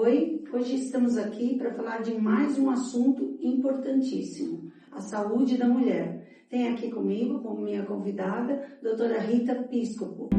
Oi, hoje estamos aqui para falar de mais um assunto importantíssimo, a saúde da mulher. Tem aqui comigo, como minha convidada, doutora Rita Piscopo.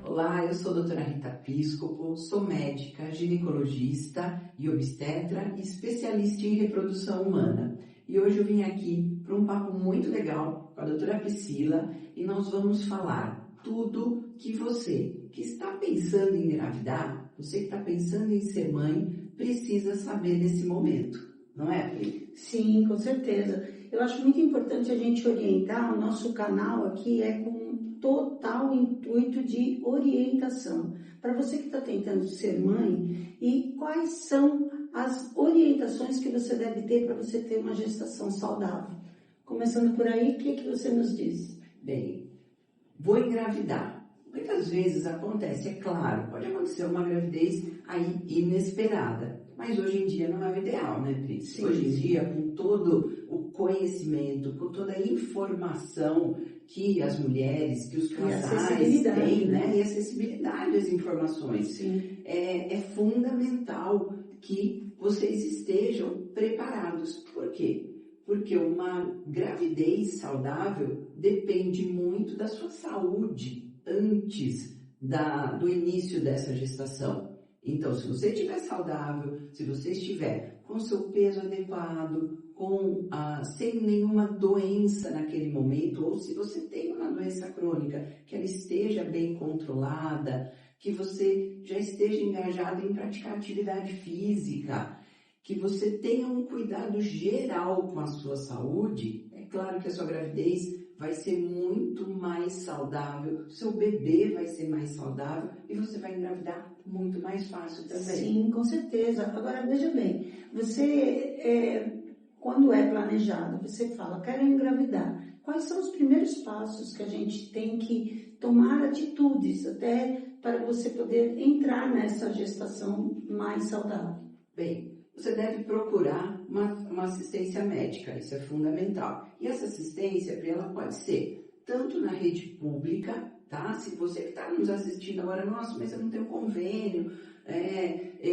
Olá, eu sou a doutora Rita Piscopo, sou médica, ginecologista e obstetra e especialista em reprodução humana. E hoje eu vim aqui para um papo muito legal com a doutora Priscila e nós vamos falar tudo que você que está pensando em engravidar, você que está pensando em ser mãe, precisa saber nesse momento, não é, Pri? Sim, com certeza. Eu acho muito importante a gente orientar, o nosso canal aqui é com total intuito de orientação. Para você que está tentando ser mãe, e quais são as orientações que você deve ter para você ter uma gestação saudável? Começando por aí, o que você nos diz? Bem, vou engravidar. Muitas vezes acontece, é claro, pode acontecer uma gravidez aí inesperada, mas hoje em dia não é o ideal, né, Pri? Sim. Hoje em dia, com todo o conhecimento, com toda a informação que as mulheres, que os casais têm, né? E acessibilidade às informações. Sim. É fundamental que vocês estejam preparados. Por quê? Porque uma gravidez saudável depende muito da sua saúde antes do início dessa gestação. Então, se você estiver saudável, se você estiver com seu peso adequado, sem nenhuma doença naquele momento, ou se você tem uma doença crônica, que ela esteja bem controlada, que você já esteja engajado em praticar atividade física, que você tenha um cuidado geral com a sua saúde, é claro que a sua gravidez vai ser muito mais saudável, seu bebê vai ser mais saudável e você vai engravidar muito mais fácil também. Sim, com certeza. Agora, veja bem, você, quando é planejado, você fala, quero engravidar. Quais são os primeiros passos que a gente tem que tomar atitudes até para você poder entrar nessa gestação mais saudável? Bem, você deve procurar uma assistência médica, isso é fundamental. E essa assistência, ela pode ser tanto na rede pública, tá? Se você que está nos assistindo agora, nossa, mas eu não tenho convênio,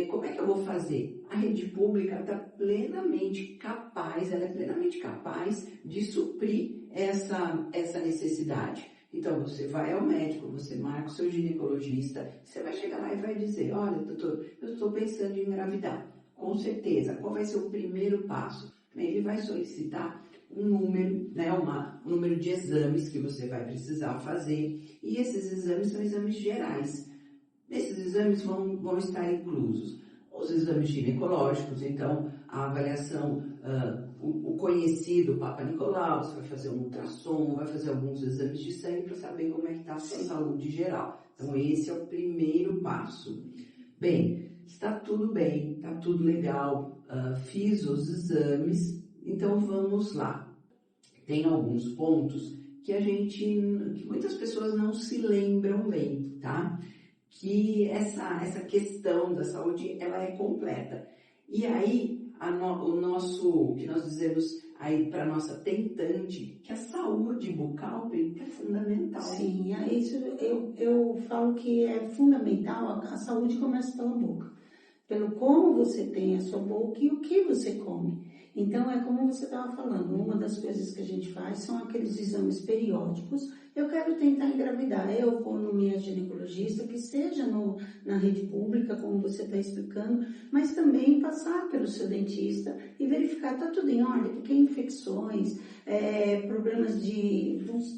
como é que eu vou fazer? A rede pública está plenamente capaz, ela é plenamente capaz de suprir essa necessidade. Então, você vai ao médico, você marca o seu ginecologista, você vai chegar lá e vai dizer, olha, doutor, eu estou pensando em engravidar. Com certeza, qual vai ser o primeiro passo? Ele vai solicitar um número, né, um número de exames que você vai precisar fazer. E esses exames são exames gerais. Esses exames vão estar inclusos os exames ginecológicos, então a avaliação, o conhecido Papa Nicolau, você vai fazer um ultrassom, vai fazer alguns exames de sangue para saber como é que está a sua saúde geral. Então esse é o primeiro passo. Bem, está tudo bem, está tudo legal, fiz os exames, então vamos lá. Tem alguns pontos que muitas pessoas não se lembram bem, tá? Que essa questão da saúde, ela é completa. E aí, o que nós dizemos aí para a nossa tentante, que a saúde bucal é fundamental. Sim, isso eu falo que é fundamental, a saúde começa pela boca. Pelo como você tem a sua boca e o que você come. Então, é como você estava falando, uma das coisas que a gente faz são aqueles exames periódicos. Eu quero tentar engravidar, eu vou no minha ginecologista, que seja na rede pública, como você está explicando, mas também passar pelo seu dentista e verificar, está tudo em ordem, porque infecções, problemas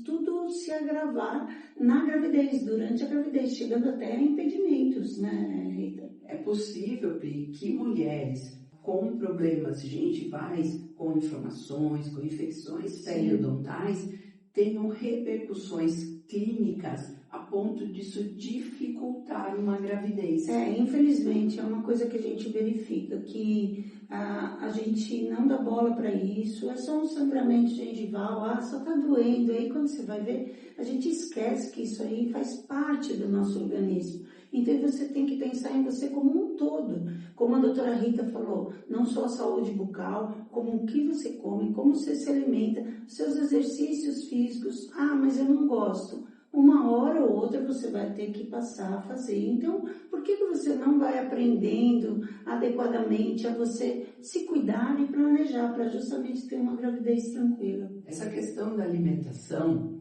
tudo se agravar na gravidez, durante a gravidez, chegando até a impedimentos, né, Rita? É possível, Pri, que mulheres com problemas gengivais, com inflamações, com infecções periodontais, tenham repercussões clínicas a ponto disso dificultar uma gravidez. Infelizmente, é uma coisa que a gente verifica, que a gente não dá bola para isso, é só um sangramento gengival, só tá doendo. Aí quando você vai ver, a gente esquece que isso aí faz parte do nosso organismo. Então você tem que pensar em você como um todo. Como a doutora Rita falou, não só a saúde bucal, como o que você come, como você se alimenta, seus exercícios físicos. Mas eu não gosto. Uma hora ou outra você vai ter que passar a fazer. Então, por que você não vai aprendendo adequadamente a você se cuidar e planejar para justamente ter uma gravidez tranquila? Essa questão da alimentação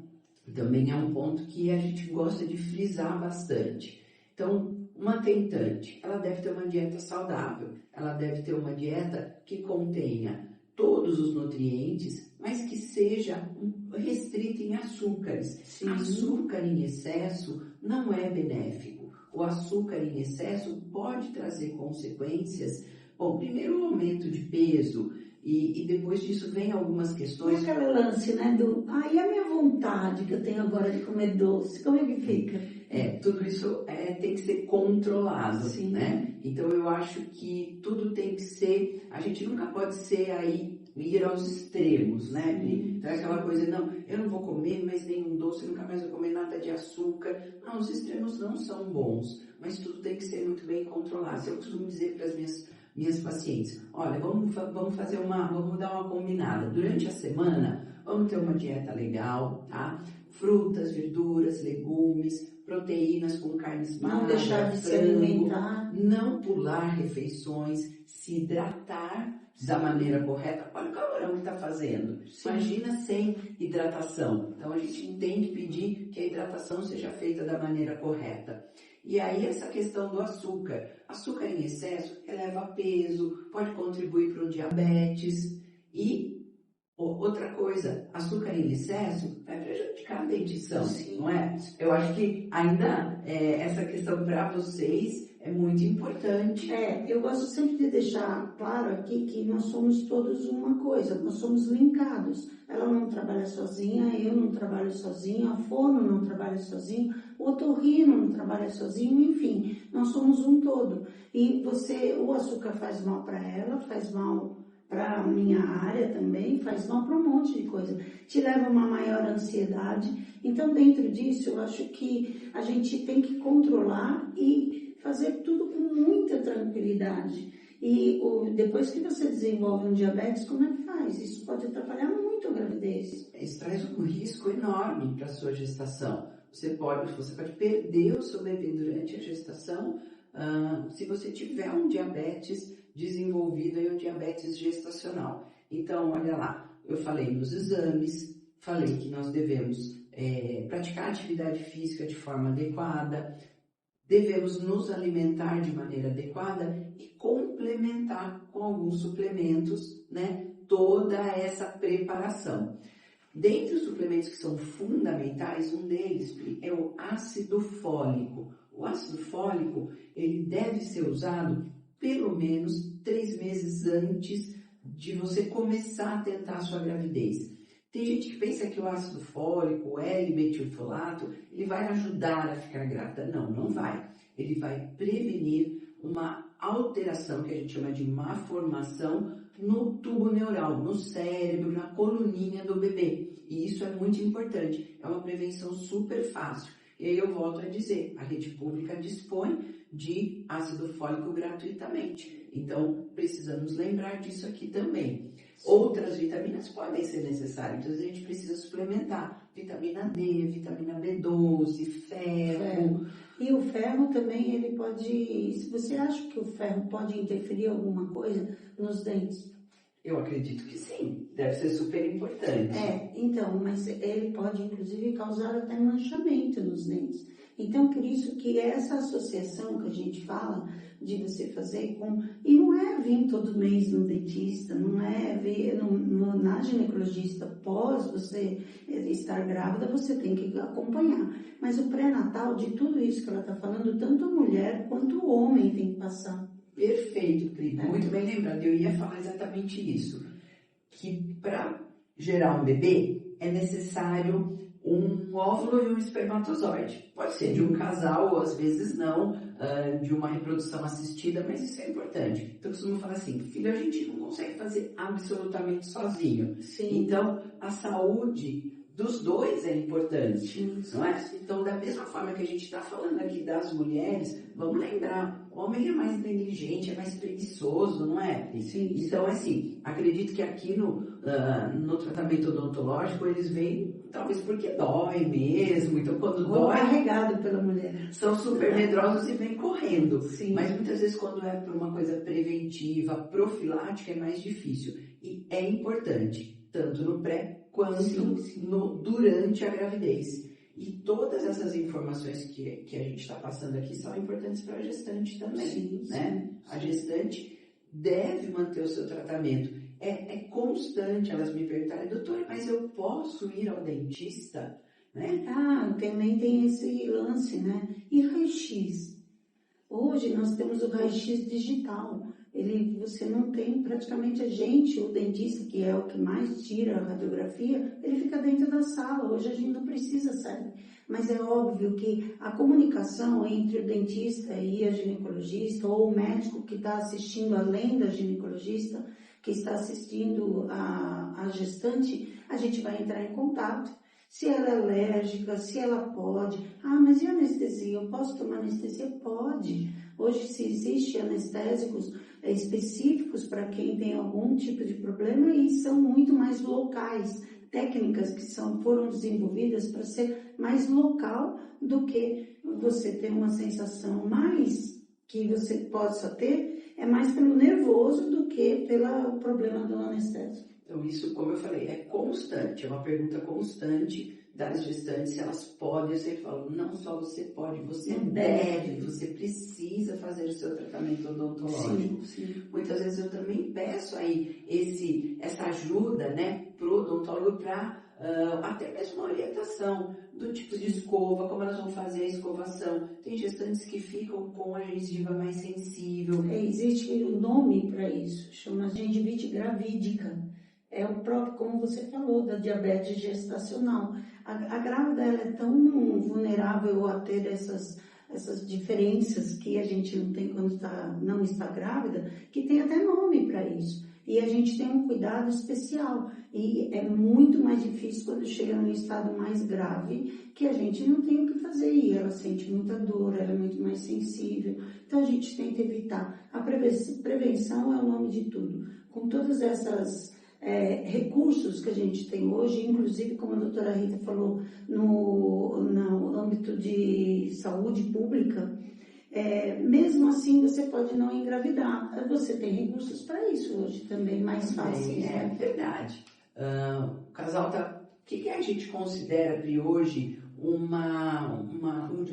também é um ponto que a gente gosta de frisar bastante. Então, uma tentante, ela deve ter uma dieta saudável, ela deve ter uma dieta que contenha todos os nutrientes, mas que seja restrita em açúcares. Sim. Açúcar em excesso não é benéfico. O açúcar em excesso pode trazer consequências. Bom, primeiro o aumento de peso e depois disso vem algumas questões. E aquele lance, né, e a minha vontade que eu tenho agora de comer doce, como é que fica? Tudo isso tem que ser controlado, Sim. né? Então eu acho que tudo tem que ser, a gente nunca pode ser ir aos extremos, né? Então é aquela coisa, não, eu não vou comer mais nenhum doce, nunca mais vou comer nada de açúcar. Não, os extremos não são bons, mas tudo tem que ser muito bem controlado. Eu costumo dizer para as minhas pacientes, olha, vamos dar uma combinada. Durante a semana, vamos ter uma dieta legal, tá? Frutas, verduras, legumes, proteínas com carnes magras, não deixar de se alimentar, não pular refeições, se hidratar da maneira correta. Olha o calorão que está fazendo. Sim. Imagina sem hidratação. Então a gente tem que pedir que a hidratação seja feita da maneira correta. E aí essa questão do açúcar. Açúcar em excesso eleva peso, pode contribuir para o diabetes e outra coisa, açúcar em excesso vai prejudicar a dentição, Sim. não é? Eu acho que ainda essa questão para vocês é muito importante. Eu gosto sempre de deixar claro aqui que nós somos todos uma coisa, nós somos linkados. Ela não trabalha sozinha, eu não trabalho sozinha, a fono não trabalha sozinho, o otorrino não trabalha sozinho, enfim, nós somos um todo. E o açúcar faz mal para ela, faz mal para a minha área também, faz mal para um monte de coisa. Te leva a uma maior ansiedade. Então, dentro disso, eu acho que a gente tem que controlar e fazer tudo com muita tranquilidade. E depois que você desenvolve um diabetes, como é que faz? Isso pode atrapalhar muito a gravidez. Isso traz um risco enorme para a sua gestação. Você pode perder o seu bebê durante a gestação se você tiver um diabetes desenvolvido e um diabetes gestacional. Então, olha lá, eu falei nos exames, falei que nós devemos praticar atividade física de forma adequada, devemos nos alimentar de maneira adequada e complementar com alguns suplementos, né, toda essa preparação. Dentre os suplementos que são fundamentais, um deles é o ácido fólico. O ácido fólico, ele deve ser usado pelo menos 3 meses antes de você começar a tentar a sua gravidez. Tem gente que pensa que o ácido fólico, o L-metilfolato, ele vai ajudar a ficar grávida. Não, não vai. Ele vai prevenir uma alteração que a gente chama de malformação no tubo neural, no cérebro, na coluninha do bebê. E isso é muito importante. É uma prevenção super fácil. E aí eu volto a dizer, a rede pública dispõe de ácido fólico gratuitamente. Então, precisamos lembrar disso aqui também. Outras vitaminas podem ser necessárias, então a gente precisa suplementar. Vitamina D, vitamina B12, ferro. E o ferro também, ele pode... Se você acha que o ferro pode interferir alguma coisa nos dentes? Eu acredito que sim, deve ser super importante. Então, mas ele pode inclusive causar até manchamento nos dentes. Então, por isso que essa associação que a gente fala de você fazer e não é vir todo mês no dentista, não é vir na ginecologista pós você estar grávida, você tem que acompanhar. Mas o pré-natal, de tudo isso que ela está falando, tanto a mulher quanto o homem tem que passar. Perfeito, Pri. Muito bem lembrado. Eu ia falar exatamente isso. Que para gerar um bebê é necessário um óvulo e um espermatozoide. Pode ser de um casal, ou às vezes não, de uma reprodução assistida, mas isso é importante. Então, eu costumo falar assim, filho, a gente não consegue fazer absolutamente sozinho. Sim. Então, a saúde dos dois é importante, Sim. não é? Então, da mesma forma que a gente está falando aqui das mulheres, vamos lembrar, o homem é mais negligente, é mais preguiçoso, não é? Sim. Então, assim, acredito que aqui no tratamento odontológico eles vêm, talvez porque dói mesmo, então quando dói... carregado pela mulher. São super medrosos e vêm correndo. Sim. Mas muitas vezes quando é por uma coisa preventiva, profilática, é mais difícil. E é importante, tanto no pré quanto durante a gravidez. E todas essas informações que a gente está passando aqui são importantes para a gestante também. Sim, né? sim. A gestante deve manter o seu tratamento. É constante elas me perguntarem, doutora, mas eu posso ir ao dentista? Né? Também tem esse lance, né? E raio-x? Hoje nós temos o raio-x digital. Você não tem praticamente o dentista, que é o que mais tira a radiografia, ele fica dentro da sala. Hoje a gente não precisa sair. Mas é óbvio que a comunicação entre o dentista e a ginecologista, ou o médico que está assistindo, além da ginecologista, que está assistindo a gestante, a gente vai entrar em contato. Se ela é alérgica, se ela pode. Mas e anestesia? Eu posso tomar anestesia? Pode. Hoje, se existe anestésicos específicos para quem tem algum tipo de problema e são muito mais locais. Técnicas que foram desenvolvidas para ser mais local do que você ter uma sensação mais que você possa ter, é mais pelo nervoso do que pelo problema do anestésico. Então, isso, como eu falei, é constante, é uma pergunta constante das gestantes, se elas podem. Eu sempre falo, não só você pode, você deve, você precisa fazer o seu tratamento odontológico. Sim. Muitas vezes eu também peço aí essa ajuda, né, pro odontólogo para até mesmo uma orientação do tipo de escova, como elas vão fazer a escovação. Tem gestantes que ficam com a gengiva mais sensível. Existe um nome para isso, chama gengivite gravídica. É o próprio, como você falou, da diabetes gestacional. A grávida ela é tão vulnerável a ter essas diferenças que a gente não tem quando não está grávida, que tem até nome para isso. E a gente tem um cuidado especial. E é muito mais difícil quando chega num estado mais grave, que a gente não tem o que fazer. E ela sente muita dor, ela é muito mais sensível. Então a gente tenta evitar. A prevenção é o nome de tudo. Com todas essas recursos que a gente tem hoje, inclusive, como a doutora Rita falou, no âmbito de saúde pública, mesmo assim você pode não engravidar. Você tem recursos para isso hoje também, mais fáceis. É verdade. O casal o que a gente considera, Pri, hoje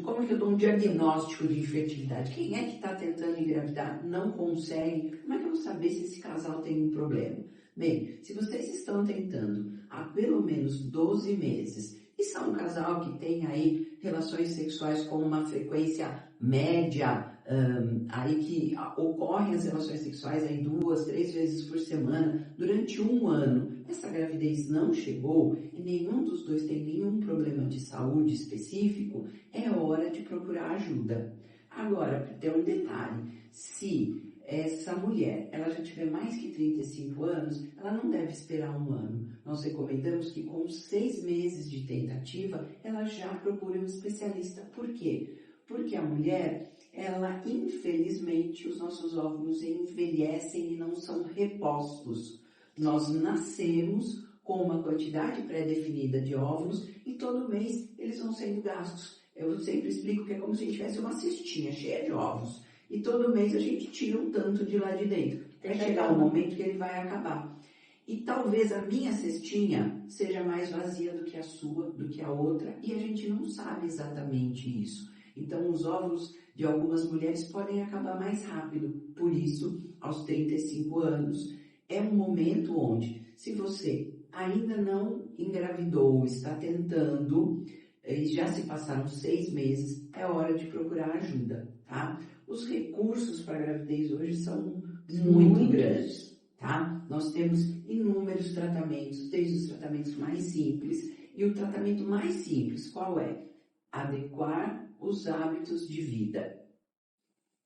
como é que eu dou um diagnóstico de infertilidade? Quem é que está tentando engravidar, não consegue? Como é que eu vou saber se esse casal tem um problema? Bem, se vocês estão tentando há pelo menos 12 meses e são um casal que tem aí relações sexuais com uma frequência média, aí que ocorrem as relações sexuais aí 2, 3 vezes por semana durante um ano, essa gravidez não chegou e nenhum dos dois tem nenhum problema de saúde específico, é hora de procurar ajuda. Agora, tem um detalhe, se essa mulher, ela já tiver mais que 35 anos, ela não deve esperar um ano. Nós recomendamos que com 6 meses de tentativa, ela já procure um especialista. Por quê? Porque a mulher, ela, infelizmente, os nossos óvulos envelhecem e não são repostos. Nós nascemos com uma quantidade pré-definida de óvulos e todo mês eles vão sendo gastos. Eu sempre explico que é como se a gente tivesse uma cestinha cheia de ovos. E todo mês a gente tira um tanto de lá de dentro. Vai chegar um momento que ele vai acabar. E talvez a minha cestinha seja mais vazia do que a sua, do que a outra. E a gente não sabe exatamente isso. Então os óvulos de algumas mulheres podem acabar mais rápido. Por isso, aos 35 anos, é um momento onde, se você ainda não engravidou, está tentando, e já se passaram 6 meses, é hora de procurar ajuda, tá? Os recursos para a gravidez hoje são muito grandes, tá? Nós temos inúmeros tratamentos, desde os tratamentos mais simples E o tratamento mais simples, qual é? Adequar os hábitos de vida.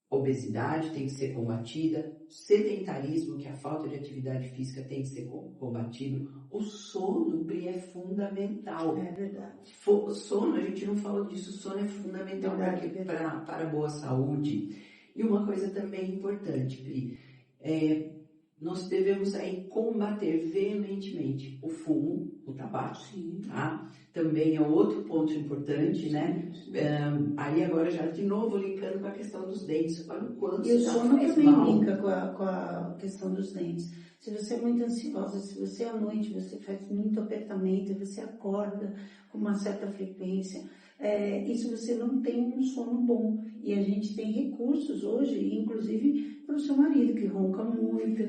Obesidade tem que ser combatida, sedentarismo, que é a falta de atividade física, tem que ser combatido. O sono, Pri, é fundamental. É verdade. O sono, a gente não falou disso, o sono é fundamental para a boa saúde. E uma coisa também importante, Pri, nós devemos aí combater veementemente o fumo, o tabaco, tá? Também é outro ponto importante, né? Aí agora já de novo linkando com a questão dos dentes. Olha o quanto e o sono também mal. linka com a questão dos dentes. Se você é muito ansiosa, se você à noite você faz muito apertamento, você acorda com uma certa frequência, isso você não tem um sono bom. E a gente tem recursos hoje, inclusive para o seu marido que ronca muito.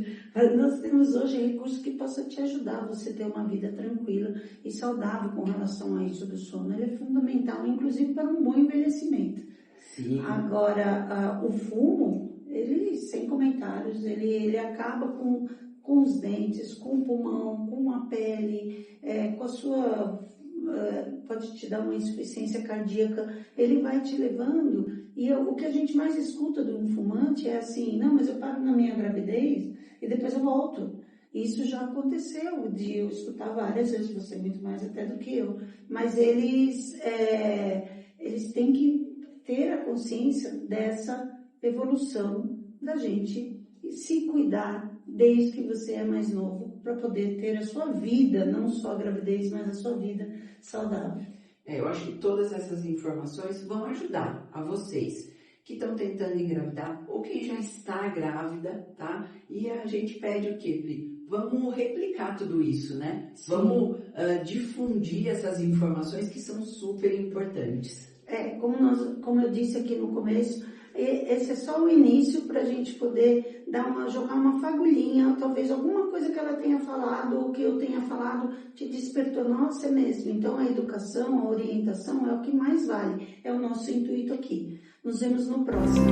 Nós temos hoje recursos que possam te ajudar a você ter uma vida tranquila e saudável com relação a isso do sono. Ele é fundamental, inclusive para um bom envelhecimento. Sim. Agora, o fumo, ele, sem comentários, ele acaba com os dentes, com o pulmão, com a pele, com a sua... pode te dar uma insuficiência cardíaca, ele vai te levando, e o que a gente mais escuta de um fumante é assim, não, mas eu paro na minha gravidez e depois eu volto. Isso já aconteceu, de eu escutar várias vezes, você muito mais até do que eu, mas eles têm que ter a consciência dessa evolução da gente e se cuidar desde que você é mais novo, para poder ter a sua vida, não só a gravidez, mas a sua vida saudável. Eu acho que todas essas informações vão ajudar a vocês que estão tentando engravidar ou quem já está grávida, tá? E a gente pede o quê, Pri? Vamos replicar tudo isso, né? Sim. Vamos difundir essas informações que são super importantes. Como eu disse aqui no começo, esse é só o início para a gente poder jogar uma fagulhinha, talvez alguma coisa que ela tenha falado ou que eu tenha falado te despertou, nossa, é mesmo. Então a educação, a orientação é o que mais vale, é o nosso intuito aqui. Nos vemos no próximo.